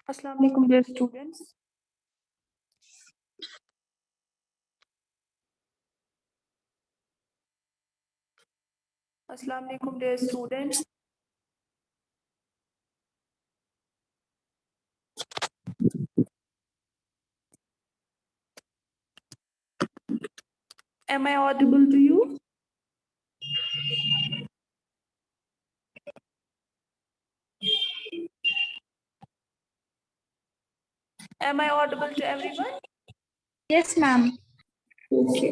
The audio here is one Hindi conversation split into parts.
अस्सलाम वालेकुम dear students. Assalamu alaikum dear students. Am I audible to you? Am I audible to everyone? Yes, ma'am. Okay.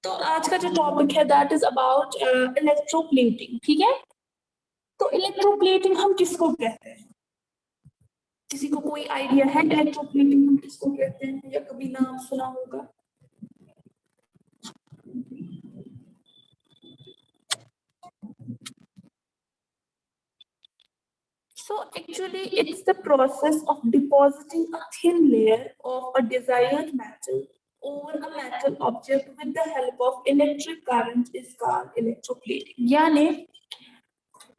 तो आज का जो टॉपिक है दैट इज अबाउट इलेक्ट्रोप्लेटिंग. ठीक है, तो इलेक्ट्रोप्लेटिंग हम किसको कहते हैं? किसी को कोई आइडिया है इलेक्ट्रोप्लेटिंग हम किसको कहते हैं या कभी नाम सुना होगा? So actually it's the process of depositing a thin layer of a desired metal over a metal object with the help of electric current is called electroplating. यानी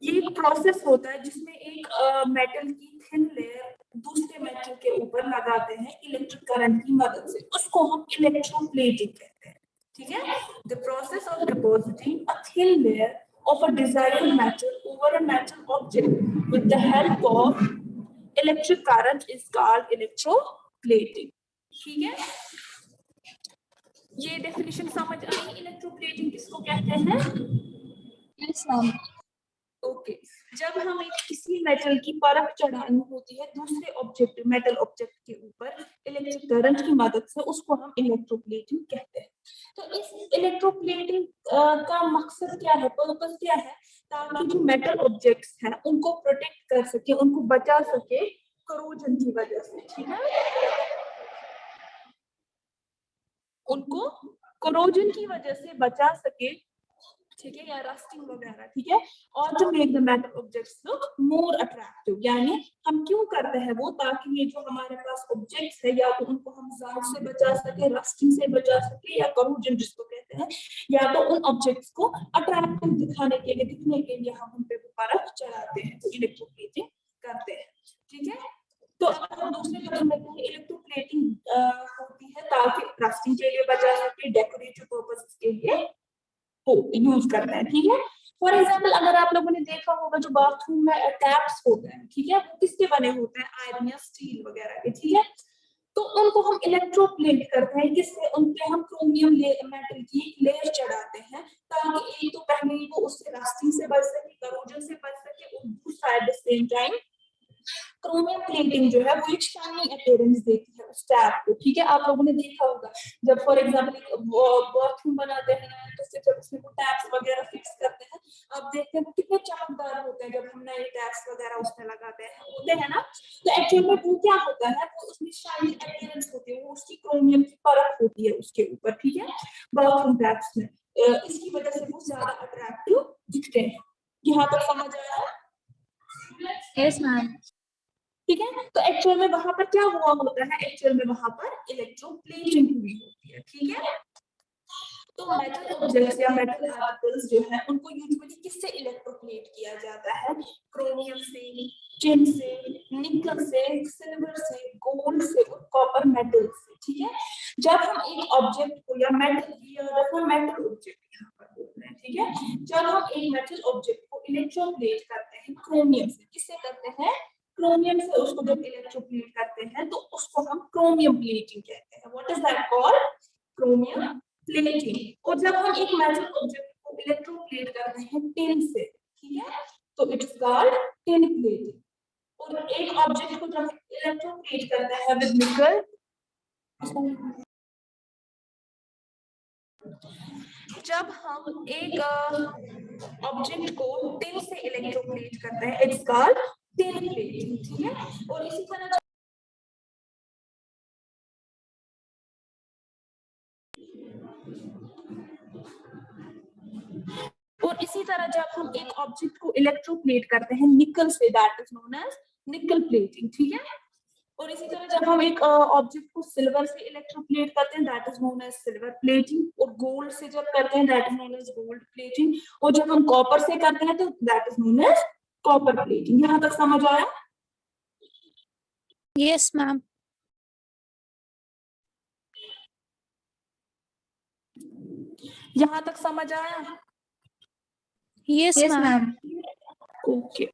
ये एक प्रोसेस होता है जिसमें एक मेटल की थिन लेयर दूसरे मेटल के ऊपर लगाते हैं इलेक्ट्रिक करंट की मदद से, उसको हम इलेक्ट्रोप्लेटिंग कहते हैं. ठीक है, the process of depositing a thin layer of a desired metal over a metal object with the help of electric current is called electroplating. ठीक है, ये डेफिनेशन समझ आई इलेक्ट्रोप्लेटिंग किसको कहते हैं? Yes, ma'am. ओके, जब हमें किसी मेटल की परत चढ़ानी होती है दूसरे ऑब्जेक्ट मेटल ऑब्जेक्ट के ऊपर इलेक्ट्रिक करंट की मदद से, उसको हम इलेक्ट्रोप्लेटिंग कहते हैं. तो इस इलेक्ट्रोप्लेटिंग का मकसद क्या है, पर्पस क्या है? ताकि जो मेटल ऑब्जेक्ट्स हैं उनको प्रोटेक्ट कर सके, उनको बचा सके करोजन की वजह से. ठीक है, उनको करोजन की वजह से बचा सके. ठीक है, या रस्टिंग वगैरह. ठीक है, और to make the metal objects look more attractive, यानी हम क्यों करते हैं वो, ताकि ये जो हमारे पास ऑब्जेक्ट्स है या तो उनको हम जाम से बचा सके, रस्टिंग से बचा सके, या करोजन जिसको कहते हैं, या तो उन ऑब्जेक्ट्स को अट्रैक्टिव दिखाने के लिए, दिखने के लिए हम उन पे वो परत चढ़ाते हैं, तो इलेक्ट्रोप्लेटिंग करते हैं. ठीक है, तो अब हम दूसरे लेवल में हैं, इलेक्ट्रोप्लेटिंग होती है ताकि रस्टिंग के लिए बचा सके, डेकोरेटिव पर्पसेस के लिए यूज करते हैं. ठीक है, फॉर एग्जाम्पल अगर आप लोगों ने देखा होगा जो बाथरूम में टैप्स होते हैं, ठीक है, वो किसके बने होते हैं? आयरन या स्टील वगैरह के. ठीक है, तो उनको हम इलेक्ट्रोप्लेट करते हैं, जिससे उनपे हम क्रोमियम मेटल की लेयर चढ़ाते हैं, ताकि एक तो पहले वो उससे रस्टिंग से बच सके, करोजन से बच सके, और दूसरा at the same time chromium plating जो है वो एक शाइनी अपीयरेंस देती है उस टैप को. ठीक है, आप लोगों ने देखा होगा जब फॉर एग्जांपल बाथरूम बनाते हैं तो फिर जब उसमें वो टैप्स वगैरह फिक्स करते हैं, आप देखते हैं वो कितने चमकदार होते हैं जब हम नए टैप्स वगैरह उसमें लगाते हैं, होते हैं ना. तो एक्चुअली में वो क्या होता है, वो उसमें शाइनी अपीयरेंस होती है, वो उसकी क्रोमियम की परत होती है उसके ऊपर. ठीक है, बाथरूम टैप्स में इसकी वजह से वो ज्यादा अट्रैक्टिव दिखते हैं. यहाँ तक समझ आया? Yes, ma'am. ठीक है, तो एक्चुअल में वहां पर क्या हुआ होता है, एक्चुअल में वहां पर इलेक्ट्रोप्लेटिंग हुई होती है. ठीक है, तो मेटल ऑब्जेक्ट्स या मेटल आर्टिकल्स जो है उनको यूजुअली किससे इलेक्ट्रोप्लेट किया जाता है? क्रोमियम से, टिन से, निकल से, सिल्वर से, गोल्ड से और कॉपर मेटल से. ठीक है, जब हम एक ऑब्जेक्ट को या मेटल ऑब्जेक्ट यहाँ पर बोल रहे हैं. ठीक है, जब हम एक मेटल ऑब्जेक्ट को इलेक्ट्रोप्लेट करते हैं क्रोमियम से, किससे करते हैं? क्रोमियम से उसको जब इलेक्ट्रोप्लेट करते हैं तो उसको हम क्रोमियम प्लेटिंग कहते हैं. What is that called? Chromium plating. और जब हम एक मेटल ऑब्जेक्ट को इलेक्ट्रोप्लेट करते हैं टिन से, ठीक है, तो it is called tin plating. और एक ऑब्जेक्ट को जब इलेक्ट्रोप्लेट करते हैं विद निकल, जब हम एक ऑब्जेक्ट को टिन से इलेक्ट्रोप्लेट करते हैं इट्स कॉल्ड टिन प्लेटिंग. ठीक है, और इसी तरह जब हम एक ऑब्जेक्ट को इलेक्ट्रोप्लेट करते हैं निकल से, दैट इज नोन एज निकल प्लेटिंग. ठीक है, और इसी तरह जब हम एक ऑब्जेक्ट को सिल्वर से इलेक्ट्रोप्लेट करते हैं that is known as silver plating, और गोल्ड से जब करते हैं that is known as gold plating, और जब हम कॉपर से करते हैं तो that is known as copper plating. यहाँ तक समझ आया? Yes, ma'am. यहाँ तक समझ आया? Yes, Yes, ma'am. ma'am. Okay.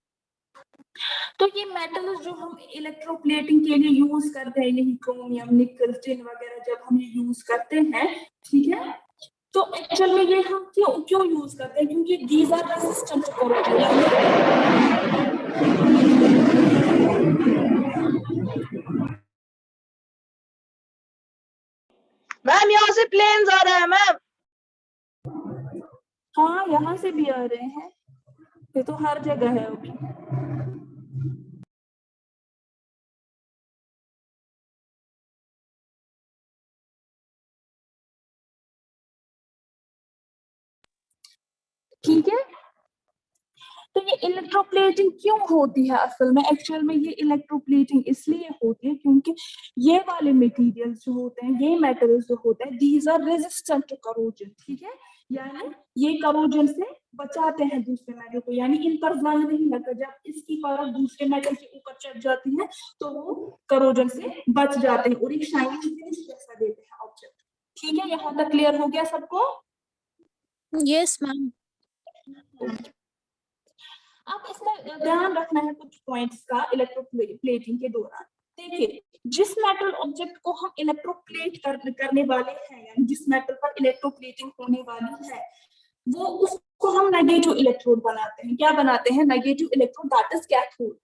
तो ये मेटल्स जो हम इलेक्ट्रोप्लेटिंग के लिए यूज करते हैं, यही क्रोमियम, निकल, टिन वगैरह जब हम ये यूज करते हैं, ठीक है, तो एक्चुअल में ये हम क्यों क्यों यूज करते हैं? क्योंकि these are resistant to corrosion. Ma'am यहाँ से प्लेन्स आ रहे हैं मैम। हाँ, यहाँ से भी आ रहे हैं, ये तो हर जगह है अभी। ठीक है, तो ये इलेक्ट्रोप्लेटिंग क्यों होती है असल में? एक्चुअल में ये इलेक्ट्रोप्लेटिंग इसलिए होती है क्योंकि ये वाले मटेरियल्स जो होते हैं, ये मेटल्स जो होते हैं, these are resistant to corrosion, ठीक है, यानी ये करोजन से बचाते हैं दूसरे मेटल को, यानी इन पर जंग नहीं लगता। जब इसकी परत दूसरे मेटल के ऊपर चढ़ जाती है तो वो करोजन से बच जाते हैं और एक शाइनिंग फिनिश जैसा देते हैं ऑब्जेक्ट। ठीक है, यहाँ तक क्लियर हो गया सबको? Yes, ma'am. अब इसमें ध्यान रखना है कुछ पॉइंट्स का इलेक्ट्रोप्लेटिंग के दौरान। देखिए, जिस मेटल ऑब्जेक्ट को हम इलेक्ट्रोप्लेट करने वाले हैं, यानी जिस मेटल पर इलेक्ट्रोप्लेटिंग होने वाली है, वो उसको हम नेगेटिव इलेक्ट्रोड बनाते हैं। क्या बनाते हैं? Negative electrode, that is cathode.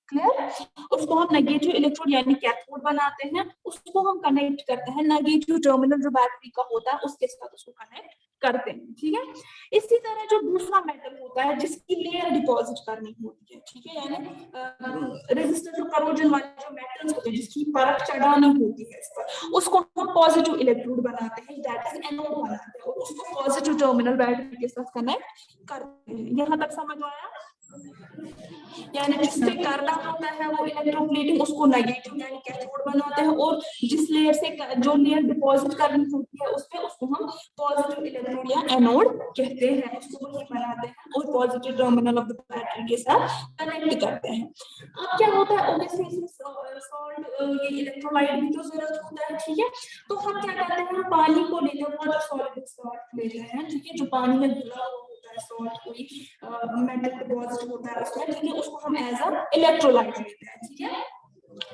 Clear? उसको हम नेगेटिव इलेक्ट्रोड यानी कैथोड बनाते हैं, उसको हम कनेक्ट करते हैं नेगेटिव टर्मिनल जो बैटरी का होता है उसके साथ उसको कनेक्ट करते हैं। ठीक है, इसी तरह जो दूसरा मेटल होता है जिसकी लेयर डिपॉजिट करनी होती है, ठीक है, यानी रेजिस्टेंस टू करोजन वाले जो मेटल्स होते हैं जिसकी परत चढ़ानी होती है इस पर, उसको हम पॉजिटिव इलेक्ट्रोड बनाते हैं, दैट इज एनोड बनाते हैं, और उसको पॉजिटिव टर्मिनल बैटरी के साथ कनेक्ट करते हैं। यहाँ तक समझ आया? यानी जिससे करना होता है वो इलेक्ट्रोप्लेटिंग, उसको नेगेटिव यानी कैथोड बनाते हैं, और जिस लेयर से जो लेयर डिपॉजिट करनी होती है उस पे उसको हम पॉजिटिव इलेक्ट्रोड या एनोड कहते हैं, उसको वही बनाते हैं और positive terminal of the battery के साथ कनेक्ट करते हैं। अब क्या होता है, ऑब्वियसली इसमें सॉल्ट, ये इलेक्ट्रोलाइट भी तो जरूरत होता है, ठीक है, तो हम क्या करते हैं, हम पानी को लेते हैं, वाटर सॉल्युबल सॉल्ट लेते हैं, ठीक है, जो पानी में घुला हुआ होता है सॉल्ट, कोई मेटल डिपॉजिट होता है उसमें, ठीक है, उसको हम एज अ इलेक्ट्रोलाइट लेते हैं, ठीक है।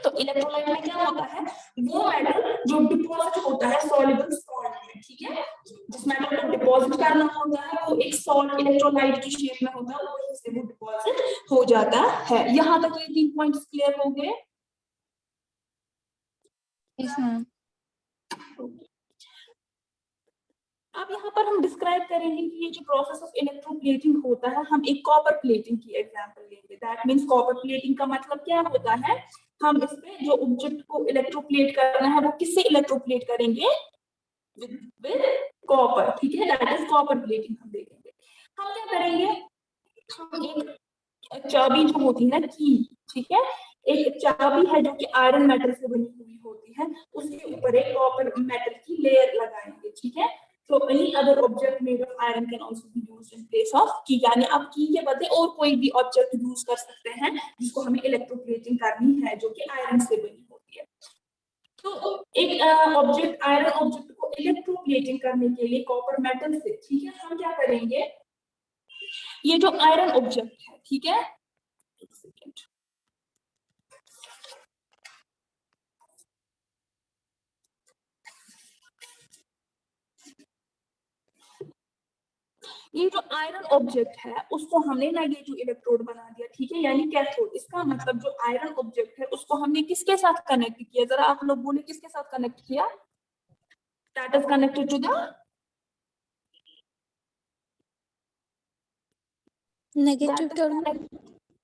तो इलेक्ट्रोलाइट में क्या होता है, वो मेटल जो डिपॉजिट होता है सॉल्युबल सॉल्ट में, ठीक है, जिस मेटल को डिपॉजिट करना होता है वो एक सॉल्ट इलेक्ट्रोलाइट की शेप में होता है, वहीं से वो डिपॉजिट हो जाता है। यहाँ तक ये 3 पॉइंट्स क्लियर हो गए? Yes, ma'am. अब यहाँ पर हम डिस्क्राइब करेंगे कि ये जो प्रोसेस ऑफ इलेक्ट्रोप्लेटिंग होता है, हम एक कॉपर प्लेटिंग की एग्जांपल लेंगे। दैट मींस कॉपर प्लेटिंग का मतलब क्या होता है, हम इसमें जो ऑब्जेक्ट को इलेक्ट्रोप्लेट करना है वो किससे इलेक्ट्रोप्लेट करेंगे? विद कॉपर, ठीक है, दैट इज कॉपर प्लेटिंग हम देखेंगे। हम क्या करेंगे, हम एक चाबी जो होती है ना, की, ठीक है, एक चाबी है जो कि आयरन मेटल से बनी हुई होती है, उसके ऊपर एक कॉपर मेटल की लेयर लगाएंगे, ठीक है। So any other object made of iron can also be used in place of key, यानी आप की के बदले और कोई भी ऑब्जेक्ट यूज कर सकते हैं जिसको हमें इलेक्ट्रोप्लेटिंग करनी है जो कि आयरन से बनी होती है। तो एक ऑब्जेक्ट, आयरन ऑब्जेक्ट को इलेक्ट्रोप्लेटिंग करने के लिए कॉपर मेटल से, ठीक है, हम क्या करेंगे, ये जो आयरन ऑब्जेक्ट है, ठीक है, एक सेकेंड, ये जो आयरन ऑब्जेक्ट है उसको हमने नेगेटिव इलेक्ट्रोड बना दिया, ठीक है, यानी कैथोड। इसका मतलब जो आयरन ऑब्जेक्ट है उसको हमने किसके साथ कनेक्ट किया? जरा आप लोग बोले किसके साथ कनेक्ट किया? That is connected to the Negative terminal.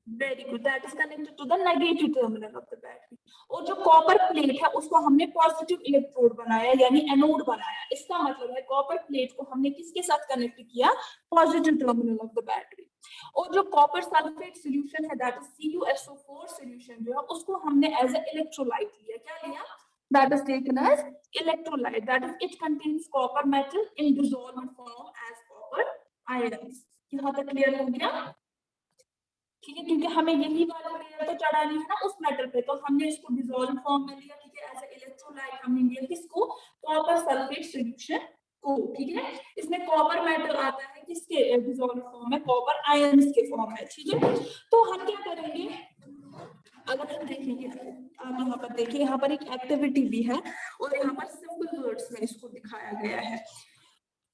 Very good, that is connected to the negative terminal of the battery. और जो कॉपर प्लेट है उसको हमने पॉजिटिव इलेक्ट्रोड बनाया यानी एनोड बनाया। इसका मतलब है कॉपर प्लेट को हमने किसके साथ कनेक्ट किया? Positive terminal of the battery. और जो कॉपर सल्फेट सॉल्यूशन है दैट इज CuSO4 सॉल्यूशन जो है उसको हमने एज ए इलेक्ट्रोलाइट लिया। क्या लिया? that is taken as electrolyte, that is it contains copper metal in dissolved form as copper ions। यहाँ तक क्लियर हो गया? ठीक है, क्योंकि हमें यही वाला लेयर तो चढ़ानी है ना उस मेटल पे, तो हमने इसको डिसॉल्व फॉर्म में लिया, ठीक है, एज ए इलेक्ट्रोलाइट हमने लिया किसको, कॉपर सल्फेट सॉल्यूशन को, ठीक है। इसमें कॉपर मेटल आता है किसके डिसॉल्व फॉर्म में, कॉपर आयंस के फॉर्म में, ठीक है। तो हम क्या करेंगे, अगर हम देखेंगे, आप यहाँ पर देखिए, यहाँ पर एक एक्टिविटी भी है और यहाँ पर सिंपल वर्ड्स में इसको दिखाया गया है।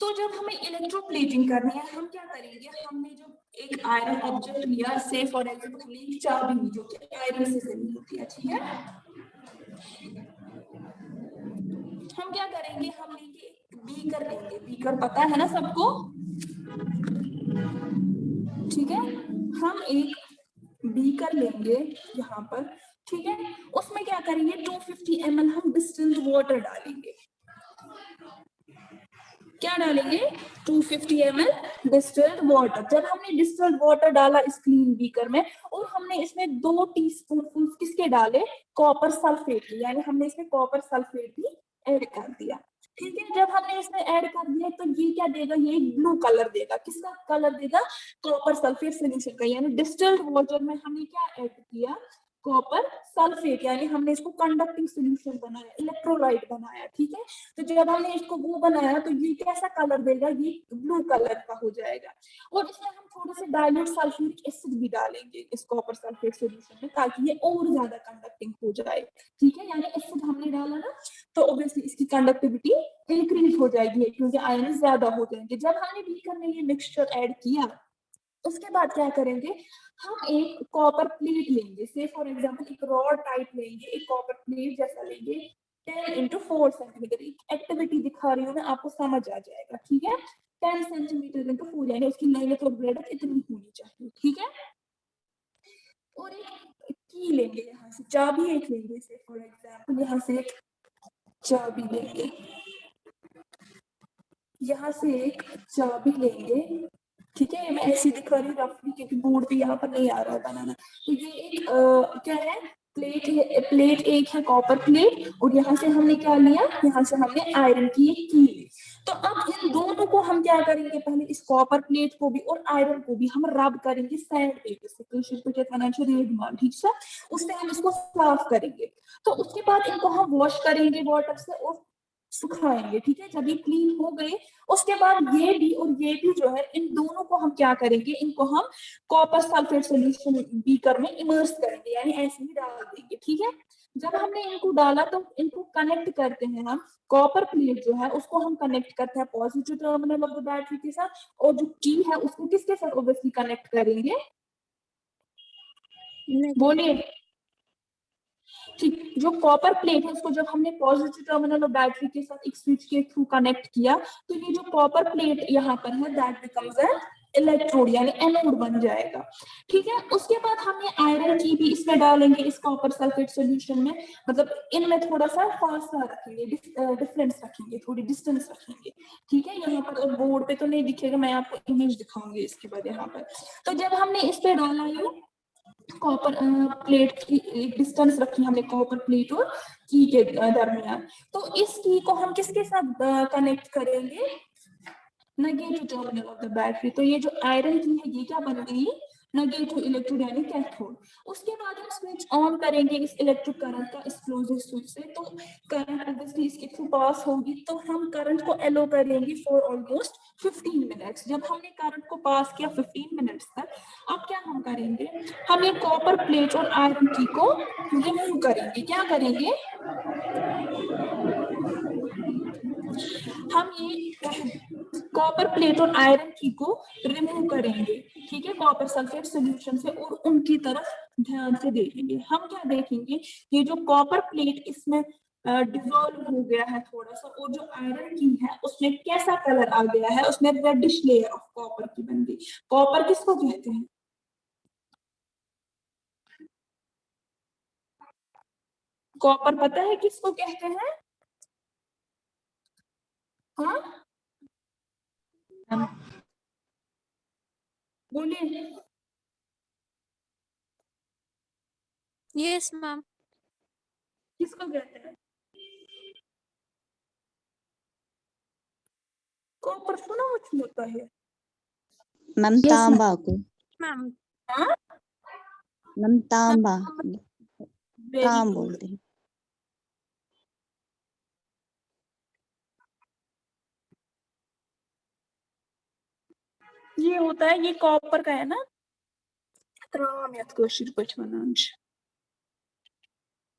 तो जब हमें इलेक्ट्रोप्लेटिंग करनी है, हम क्या करेंगे, हमने जो एक आयरन ऑब्जेक्ट लिया, से फॉर एग्जांपल हमने एक चाबी जो कि आयरन से बनी होती है, ठीक है। हम क्या करेंगे, हम लेंगे एक बीकर, लेंगे बीकर, पता है ना सबको, ठीक है। हम एक बीकर लेंगे यहाँ पर, ठीक है। उसमें क्या करेंगे, 250 ml हम डिस्टिल्ड वाटर डालेंगे। क्या डालेंगे, 250 ml डिस्टिल्ड वाटर। जब हमने डिस्टिल्ड वाटर डाला इस क्लीन बीकर में, और हमने इसमें 2 टीस्पून किसके डाले, कॉपर सल्फेट के, यानी हमने इसमें कॉपर सल्फेट भी ऐड कर दिया, ठीक है। जब हमने इसमें ऐड कर दिया तो ये क्या देगा, ये ब्लू कलर देगा, किसका कलर देगा, कॉपर सल्फेट सॉल्यूशन का, यानी डिस्टिल्ड वाटर में हमने क्या ऐड किया, कॉपर सल्फेट, यानी हमने इसको कंडक्टिंग सॉल्यूशन बनाया, इलेक्ट्रोलाइट बनाया, ठीक है। तो जब हमने इसको वो बनाया तो ये कैसा कलर देगा, ये ब्लू कलर का हो जाएगा। और इसमें हम थोड़े से डाइल्यूट सल्फ्यूरिक एसिड भी डालेंगे इस कॉपर सल्फेट सॉल्यूशन में, ताकि ये और ज्यादा कंडक्टिंग हो जाए, ठीक है। यानी एसिड हमने डाला ना, तो ऑब्वियसली इसकी कंडक्टिविटी इंक्रीज हो जाएगी, क्योंकि आयन ज्यादा हो जाएंगे। जब हमने बीकर में ये मिक्सचर ऐड किया, उसके बाद क्या करेंगे, हम एक कॉपर प्लेट लेंगे, से फॉर एग्जांपल एक रॉड टाइप लेंगे, एक कॉपर प्लेट जैसा लेंगे, 10 into 4 सेंटीमीटर। एक एक्टिविटी दिखा रही हूँ मैं, आपको समझ आ जाएगा, ठीक है। 10 सेंटीमीटर into 4, यानी उसकी लेंथ और ब्रेडथ इतनी होनी चाहिए, ठीक है। और एक की लेंगे, यहाँ से चाबी एक लेंगे, से फॉर एग्जांपल यहाँ से एक चाबी लेंगे, यहाँ से एक चाबी लेंगे, ठीक है। मैं ऐसे दिखा रही हूँ रफली, क्योंकि बोर्ड पे यहाँ पर नहीं आ रहा है बनाना। तो ये एक क्या है, प्लेट है, प्लेट एक है कॉपर प्लेट, और यहाँ से हमने क्या लिया, यहाँ से हमने आयरन की एक की ली। तो अब इन दोनों को हम क्या करेंगे, पहले इस कॉपर प्लेट को भी और आयरन को भी हम रब करेंगे सैंड पेपर से, ठीक है। उससे हम इसको साफ करेंगे। तो उसके बाद इनको हम वॉश करेंगे वाटर से और सुखाएंगे, ठीक है। जब ये क्लीन हो गए, उसके बाद ये भी और ये भी जो है, इन दोनों को हम क्या करेंगे, इनको हम कॉपर सल्फेट सॉल्यूशन बीकर में इमर्स करेंगे, यानी ऐसे ही डाल देंगे, ठीक है। जब हमने इनको डाला तो इनको कनेक्ट करते हैं हम, कॉपर प्लेट जो है उसको हम कनेक्ट करते हैं positive terminal of the battery के साथ, और जो की है उसको किसके साथ ऑब्वियसली कनेक्ट करेंगे, बोलिए, ठीक। जो कॉपर प्लेट है उसको जब हमने पॉजिटिव टर्मिनल और बैटरी के साथ एक स्विच के थ्रू कनेक्ट किया, तो ये जो कॉपर प्लेट यहाँ पर है, दैट बिकम्स एन इलेक्ट्रोड, यानी एनोड बन जाएगा, ठीक है। उसके बाद हमने आयरन की भी इसमें डालेंगे, इस कॉपर सल्फेट सॉल्यूशन में, मतलब इनमें थोड़ा सा फासला रखेंगे, डिफरेंस रखेंगे, थोड़ी डिस्टेंस रखेंगे, ठीक है। यहाँ पर बोर्ड पे तो नहीं दिखेगा, मैं आपको इमेज दिखाऊंगी इसके बाद यहाँ पर। तो जब हमने इस पे डाला ये कॉपर प्लेट की एक डिस्टेंस रखी हमने कॉपर प्लेट और की के दरमियान, तो इस की को हम किसके साथ कनेक्ट करेंगे, negative terminal of the battery. तो ये जो आयरन की है ये क्या बन गई, नेगेटिव इलेक्ट्रोड यानी कैथोड। उसके बाद हम स्विच ऑन करेंगे इस इलेक्ट्रिक करंट का, इस क्लोज्ड स्विच से, तो करंट ऑब्वियसली इसके थ्रू पास होगी, तो हम करंट को एलो करेंगे फॉर ऑलमोस्ट 15 मिनट्स। जब हमने करंट को पास किया 15 मिनट्स तक, अब क्या हम करेंगे, हम ये कॉपर प्लेट और आयरन की को रिमूव करेंगे। क्या करेंगे, हम ये कॉपर प्लेट और आयरन की को रिमूव करेंगे, ठीक है, कॉपर सल्फेट सॉल्यूशन से, और उनकी तरफ ध्यान से देखेंगे। हम क्या देखेंगे, ये जो कॉपर प्लेट इसमें डिसॉल्व हो गया है थोड़ा सा, और जो आयरन की है उसमें कैसा कलर आ गया है, उसमें रेडिश लेयर ऑफ कॉपर की बन गई। कॉपर किसको कहते हैं, कॉपर पता है किसको कहते हैं, हाँ बोलिए, Yes, ma'am. किसको कहते हैं, कॉपर सुना मुझ होता है, मैम तांबा को, Ma'am. हाँ मैम तांबा, वेरी तांब गुड, बोलते हैं। ये होता है, ये कॉपर का है ना, तराम यथ कशीर पठ वनान छ।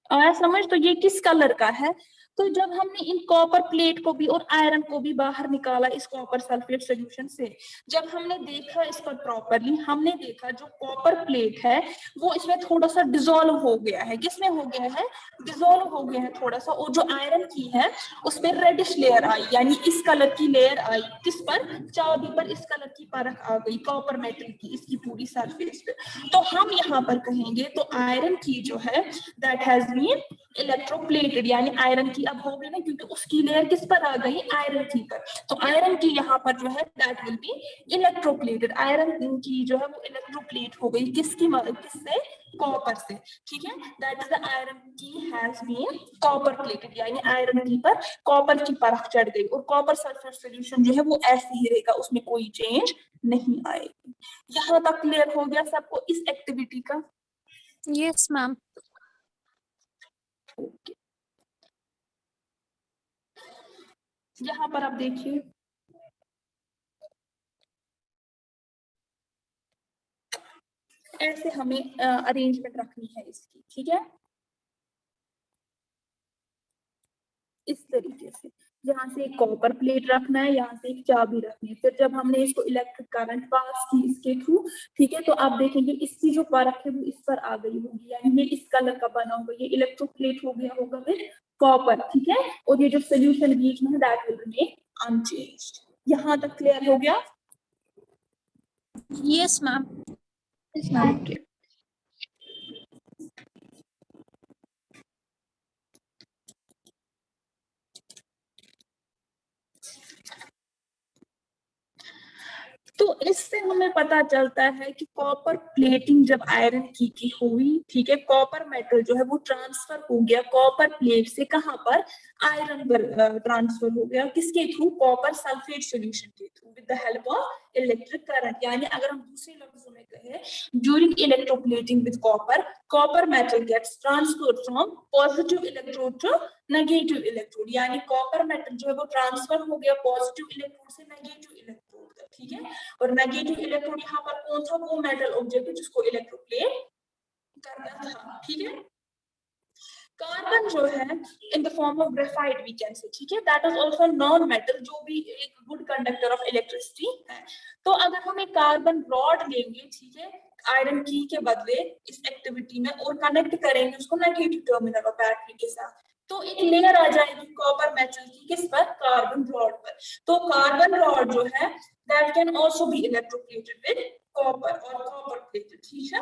आया समझ? तो ये किस कलर का है? तो जब हमने इन कॉपर प्लेट को भी और आयरन को भी बाहर निकाला इस कॉपर सल्फेट सोल्यूशन से, जब हमने देखा इस पर प्रॉपरली, हमने देखा जो कॉपर प्लेट है वो इसमें थोड़ा सा डिसॉल्व हो गया है। किसमें हो गया है? डिसॉल्व हो गया है थोड़ा सा। और जो आयरन की है उसमें रेडिश लेयर आई, यानी इस कलर की लेयर आई। किस पर? चाबी पर इस कलर की परख आ गई कॉपर मेटल की, इसकी पूरी सरफेस पे। तो हम यहाँ पर कहेंगे तो आयरन की जो है दैट हैज बीन इलेक्ट्रोप्लेटेड, यानी आयरन की अब हो गई ना, क्योंकि उसकी लेयर किस पर आ गई? आयरन की पर। तो आयरन की यहाँ पर जो है that will be electroplated. Iron की जो है वो इलेक्ट्रोप्लेट हो गई किसकी? किससे? कॉपर से। ठीक है, दैट इज द आयरन की हैज बीन कॉपर प्लेटेड, यानी आयरन की पर कॉपर की परख चढ़ गई। और कॉपर सल्फेट सॉल्यूशन जो है वो ऐसे ही रहेगा, उसमें कोई चेंज नहीं आएगी। यहाँ तक क्लियर हो गया सबको इस एक्टिविटी का? Yes, ma'am. ओके, यहाँ पर आप देखिए, ऐसे हमें अरेंजमेंट रखनी है इसकी। ठीक है, इस तरीके से यहाँ से एक कॉपर प्लेट रखना है, यहाँ से एक चाबी रखनी है। फिर जब हमने इसको इलेक्ट्रिक करंट पास की इसके थ्रू, ठीक है, तो आप देखेंगे इसकी जो परख है वो इस पर आ गई होगी, यानी ये इस कलर का बना होगा, ये इलेक्ट्रोप्लेट हो गया होगा विद कॉपर। ठीक है, और ये जो सोल्यूशन बीच में है दैट विल रिमेन अनचेंज्ड। यहाँ तक क्लियर हो गया? Yes, ma'am. Okay. तो इससे हमें पता चलता है कि कॉपर प्लेटिंग जब आयरन की हुई, ठीक है, कॉपर मेटल जो है वो ट्रांसफर हो गया कॉपर प्लेट से कहां पर? आयरन पर ट्रांसफर हो गया। किसके थ्रू? कॉपर सल्फेट सॉल्यूशन के through with the help of electric current. यानी अगर हम दूसरे लफ्जों में कहें, during electroplating with copper metal gets transferred from positive electrode to negative electrode. यानी कॉपर मेटल जो है वो ट्रांसफर हो गया पॉजिटिव इलेक्ट्रोड से नेगेटिव इलेक्ट्रोड तक। ठीक है, और नेगेटिव इलेक्ट्रोड यहाँ पर कौन था? वो मेटल ऑब्जेक्ट जिसको इलेक्ट्रोप्लेट करना था। ठीक है, कार्बन जो है in the form of graphite we can say, ठीक है, that is also non metal, जो भी एक गुड कंडक्टर ऑफ इलेक्ट्रिसिटी है। तो अगर हम एक कार्बन रॉड लेंगे, ठीक है, आयरन की के बदले इस एक्टिविटी में, और कनेक्ट करेंगे उसको नेगेटिव टर्मिनल ऑफ बैटरी के साथ, तो एक लेयर आ जाएगी कॉपर मेटल की किस पर? कार्बन रॉड पर। तो कार्बन रॉड जो है that can also be electroplated with copper और कॉपर प्लेटेड। ठीक है,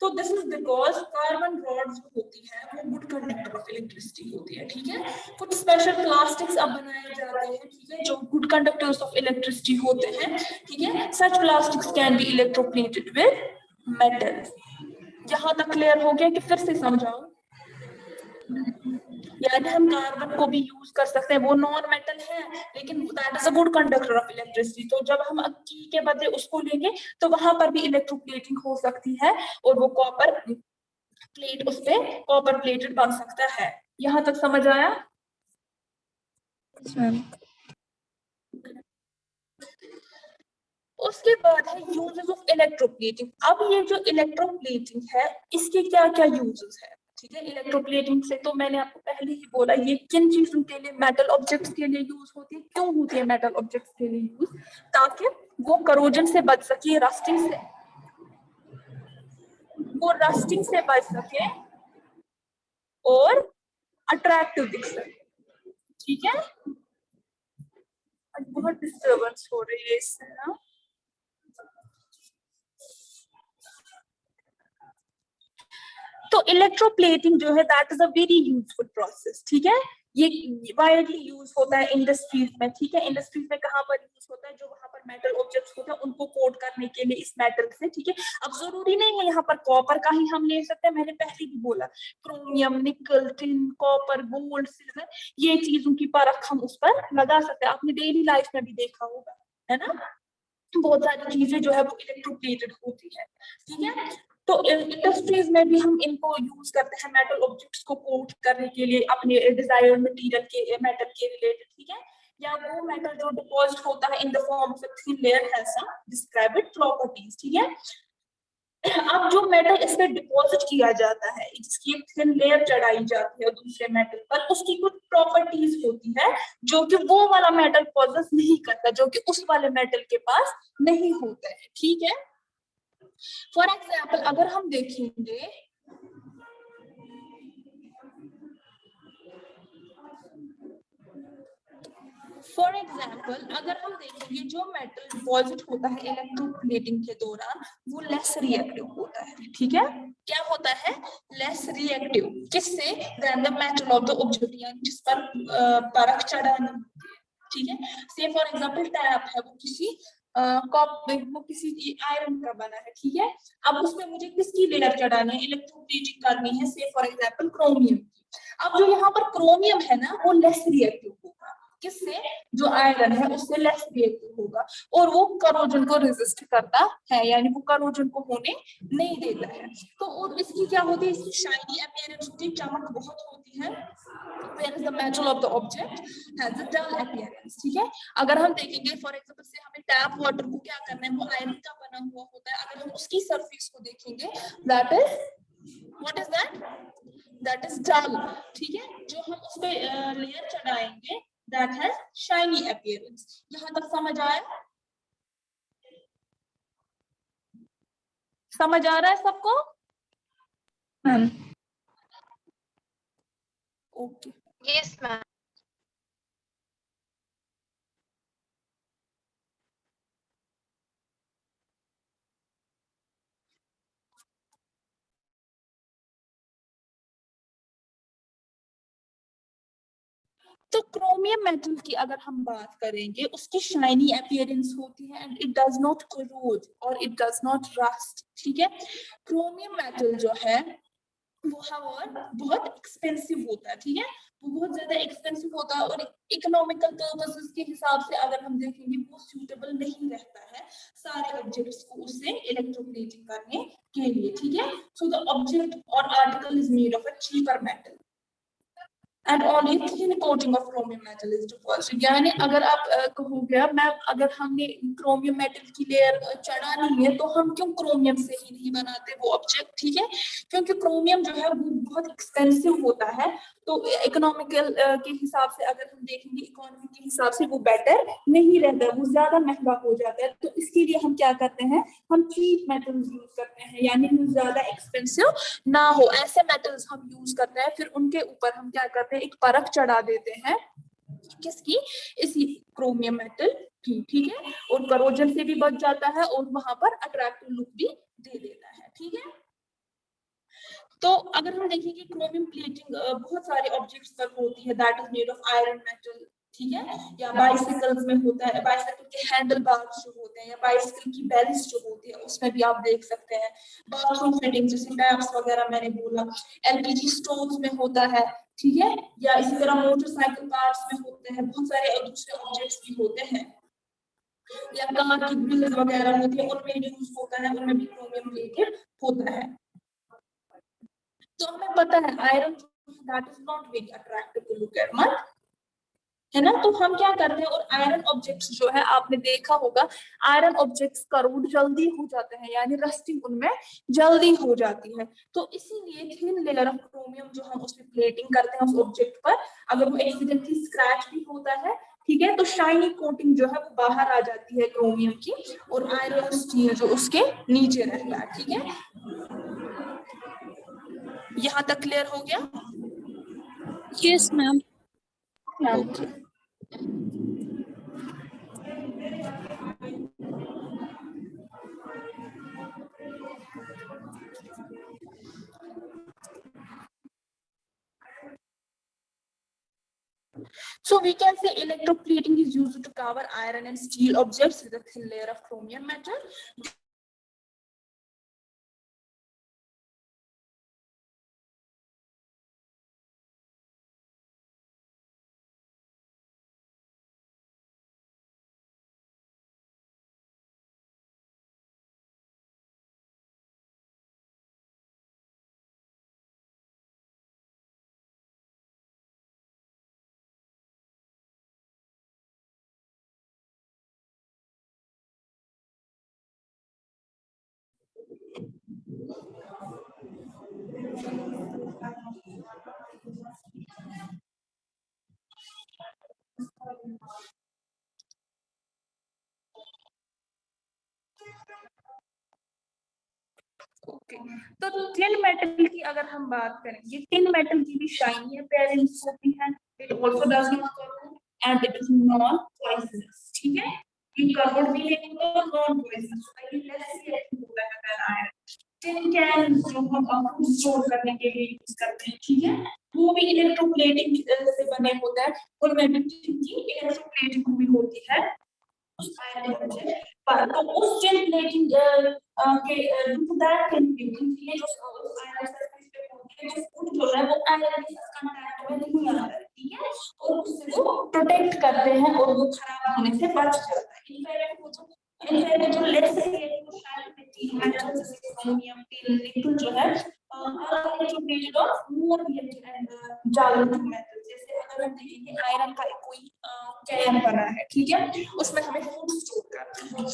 तो this is because carbon rod जो होती है वो गुड कंडक्टर ऑफ इलेक्ट्रिसिटी होती है। ठीक है, कुछ स्पेशल प्लास्टिक्स अब बनाए जाते हैं, ठीक है, जो गुड कंडक्टर्स ऑफ इलेक्ट्रिसिटी होते हैं। ठीक है, such plastics can be electroplated with metal. यहाँ तक क्लियर हो गया कि फिर से समझाओ? यानी हम कार्बन को भी यूज कर सकते हैं, वो नॉन मेटल है लेकिन that is a good conductor of electricity. तो जब हम की के बदले उसको लेंगे तो वहां पर भी इलेक्ट्रोप्लेटिंग हो सकती है और वो कॉपर प्लेट उस पे कॉपर प्लेटेड बन सकता है। यहाँ तक समझ आया? उसके बाद है यूजेस ऑफ इलेक्ट्रोप्लेटिंग। अब ये जो इलेक्ट्रोप्लेटिंग है इसके क्या क्या यूजेस है? ठीक है, इलेक्ट्रोप्लेटिंग से तो मैंने आपको पहले ही बोला ये किन चीजों के लिए, मेटल ऑब्जेक्ट्स के लिए यूज होती है। क्यों होती है मेटल ऑब्जेक्ट्स के लिए यूज? ताकि वो करोजन से बच सके, रस्टिंग से, वो रस्टिंग से बच सके और अट्रैक्टिव दिख सके। ठीक है, बहुत डिस्टर्बेंस हो रही है इससे ना। तो इलेक्ट्रोप्लेटिंग जो है that is a very useful process. ठीक है, ये वाइडली यूज होता है इंडस्ट्रीज में। ठीक है, इंडस्ट्रीज में कहाँ पर यूज होता है? जो वहां पर मेटल ऑब्जेक्ट्स होते हैं उनको कोट करने के लिए इस मेटल से। ठीक है, अब जरूरी नहीं है यहाँ पर कॉपर का ही हम ले सकते हैं, मैंने पहले भी बोला क्रोमियम, निकल, टिन, कॉपर, गोल्ड, सिल्वर, ये चीजों की परख हम उस पर लगा सकते हैं। आपने डेली लाइफ में भी देखा होगा, है ना, बहुत सारी चीजें जो है वो इलेक्ट्रोप्लेटेड होती है। ठीक है, तो इंडस्ट्रीज में भी हम इनको यूज करते हैं मेटल ऑब्जेक्ट्स को कोट करने के लिए अपने डिजायर्ड मटेरियल के, मेटल के रिलेटेड। ठीक है, या वो मेटल जो डिपॉजिट होता है in the form of a thin layer has some described properties, ठीक है। अब जो मेटल इस पे डिपॉजिट किया जाता है, जिसकी एक थिन लेयर चढ़ाई जाती है दूसरे मेटल पर, उसकी कुछ प्रॉपर्टीज होती है जो कि वो वाला मेटल पॉजेस नहीं करता, जो कि उस वाले मेटल के पास नहीं होता है, ठीक है। फॉर एग्जाम्पल अगर हम देखेंगे, फॉर एग्जाम्पल अगर हम देखेंगे जो मेटल डिपॉजिट होता है इलेक्ट्रोप्लेटिंग के दौरान, वो लेस रिएक्टिव होता है, ठीक है। क्या होता है? Less reactive. किससे? Then the metal of the object, यानी जिस पर परख चढ़ानी होती है, ठीक है। से फॉर एग्जाम्पल टैप है, वो किसी वो किसी आयरन का बना है, ठीक है। अब उसमें मुझे किसकी लेयर चढ़ानी है? इलेक्ट्रोप्लेटिंग करनी है, से फॉर एग्जाम्पल क्रोमियम की। अब जो यहाँ पर क्रोमियम है ना, वो लेस रिएक्टिव होगा, किससे? जो आयरन है उससे लेस रिएक्टिव होगा, और वो करोजन को रेजिस्ट करता है, यानी वो करोजन को होने नहीं देता है। तो और इसकी क्या होती है? इसकी शाइनी अपीयरेंस होती है, चमक बहुत होती है। Whereas the metal of the object has a dull appearance, ठीक है। अगर हम देखेंगे फॉर एग्जांपल से हमें टैप वाटर को क्या करना है, वो आयरन का बना हुआ होता है। अगर हम उसकी सरफेस को देखेंगे, that is what is that is dull, ठीक है। जो हम उस पे लेयर चढ़ाएंगे, दैट हैज शाइनी अपीयरेंस। यहाँ तक समझ आया? समझ आ रहा है सबको? ओके। Yes, ma'am. तो क्रोमियम मेटल की अगर हम बात करेंगे, उसकी शाइनी अपीयरेंस होती है and it does not corrode और इट डज नॉट रस्ट, ठीक है। क्रोमियम मेटल जो है वो बहुत एक्सपेंसिव होता है, ठीक है। वो बहुत ज्यादा एक्सपेंसिव होता है और इकोनॉमिकल पर्पसेस के हिसाब से अगर हम देखेंगे, वो सूटेबल नहीं रहता है सारे ऑब्जेक्ट्स को उससे इलेक्ट्रोप्लेटिंग करने के लिए, ठीक है। सो द ऑब्जेक्ट और article is made of a cheaper metal and only thin coating of chromium metal is deposited। यानी अगर आप कहोगे मैम, अगर हमने क्रोमियम मेटल की लेयर चढ़ानी है, तो हम क्यों क्रोमियम से ही नहीं बनाते वो ऑब्जेक्ट, ठीक है। क्योंकि क्रोमियम जो है वो बहुत एक्सपेंसिव होता है, तो इकोनॉमिकल के हिसाब से अगर हम देखेंगे, इकोनॉमी के हिसाब से वो बेटर नहीं रहता है, वो ज्यादा महंगा हो जाता है। तो इसके लिए हम क्या करते हैं, हम चीप मेटल्स यूज करते हैं, यानी वो ज्यादा एक्सपेंसिव ना हो, ऐसे मेटल्स हम यूज करते हैं। फिर उनके ऊपर हम क्या करते हैं, एक परख चढ़ा देते हैं, किसकी? इसी क्रोमियम मेटल की, ठीक है। और करोजन से भी बच जाता है और वहां पर अट्रैक्टिव लुक भी दे देता है, ठीक है। तो अगर हम देखेंगे क्रोमियम प्लेटिंग बहुत सारे ऑब्जेक्ट्स पर होती है, that is made of iron metal, ठीक है। या बाइसिकल्स में होता है, बाइसिकल के हैंडल बार्स जो होते हैं, या बाइसिकल की बेल्स जो होती है, उसमें भी आप देख सकते हैं। बाथरूम फिटिंग जैसे टैप्स वगैरह मैंने बोला, एलपीजी स्टोव्स में होता है, ठीक है। या इसी तरह मोटरसाइकिल पार्ट्स में होते हैं, बहुत सारे दूसरे ऑब्जेक्ट्स भी होते हैं। या कार की ग्रिल्स वगैरह होती है, उनमें यूज होता है, उनमें भी क्रोमियम प्लेटेड होता है। तो हमें पता है iron that is not very attractive to look at much, है ना। तो हम क्या करते हैं, और आयरन ऑब्जेक्ट्स जो है आपने देखा होगा, आयरन ऑब्जेक्ट्स करोड जल्दी हो जाते हैं, यानी रस्टिंग उनमें जल्दी हो जाती है। तो इसीलिए थिन लेयर ऑफ क्रोमियम जो हम उसमें प्लेटिंग करते हैं उस ऑब्जेक्ट पर, अगर वो एक्सीडेंटली स्क्रैच भी होता है, ठीक है, तो शाइनी कोटिंग जो है वो बाहर आ जाती है क्रोमियम की, और आयरन स्टील जो उसके नीचे रहता है, ठीक है। यहाँ तक क्लियर हो गया? Yes, ma'am. Okay. So we can say electroplating is used to cover iron and steel objects with a thin layer of chromium metal. Okay, तो टिन मेटल की अगर हम बात करें, ये टिन मेटल की भी शाइनी अपीयरेंस होती है, it also does not crore and it is non poisonous, ठीक है, ये करोड भी नहीं होता, नॉन पॉइजनस, ये लेस रिएक्टिव होता है देन आयरन। टिन कैन जो हम फूड स्टोर करने के लिए यूज करते हैं, ठीक है, वो भी इलेक्ट्रोप्लेटिंग से बने होता है, उनमें भी टिन की इलेक्ट्रोप्लेटिंग भी होती है उस आयरन वजह पर, तो उस टिन प्लेटिंग के दैट टिन प्लेटिंग ये जो आयरन सरफेस पे होती है, जो फूड जो है वो आयरन के साथ कांटेक्ट में नहीं आता है, ठीक है, और उससे वो प्रोटेक्ट करते हैं और वो खराब होने से बच जाता है। इनफैक्ट जो लेस रिएक्टिव शायद मेटल जैसे क्रोमियम, टिन, निकल जो है इलेक्ट्रोप्लेटेड और मोर रिएक्टिव एंड जाइलेंट मेटल, जैसे अगर हम देखेंगे आयरन का कोई कैन बना है, ठीक है, उसमें हमें फूड स्टोर करना है,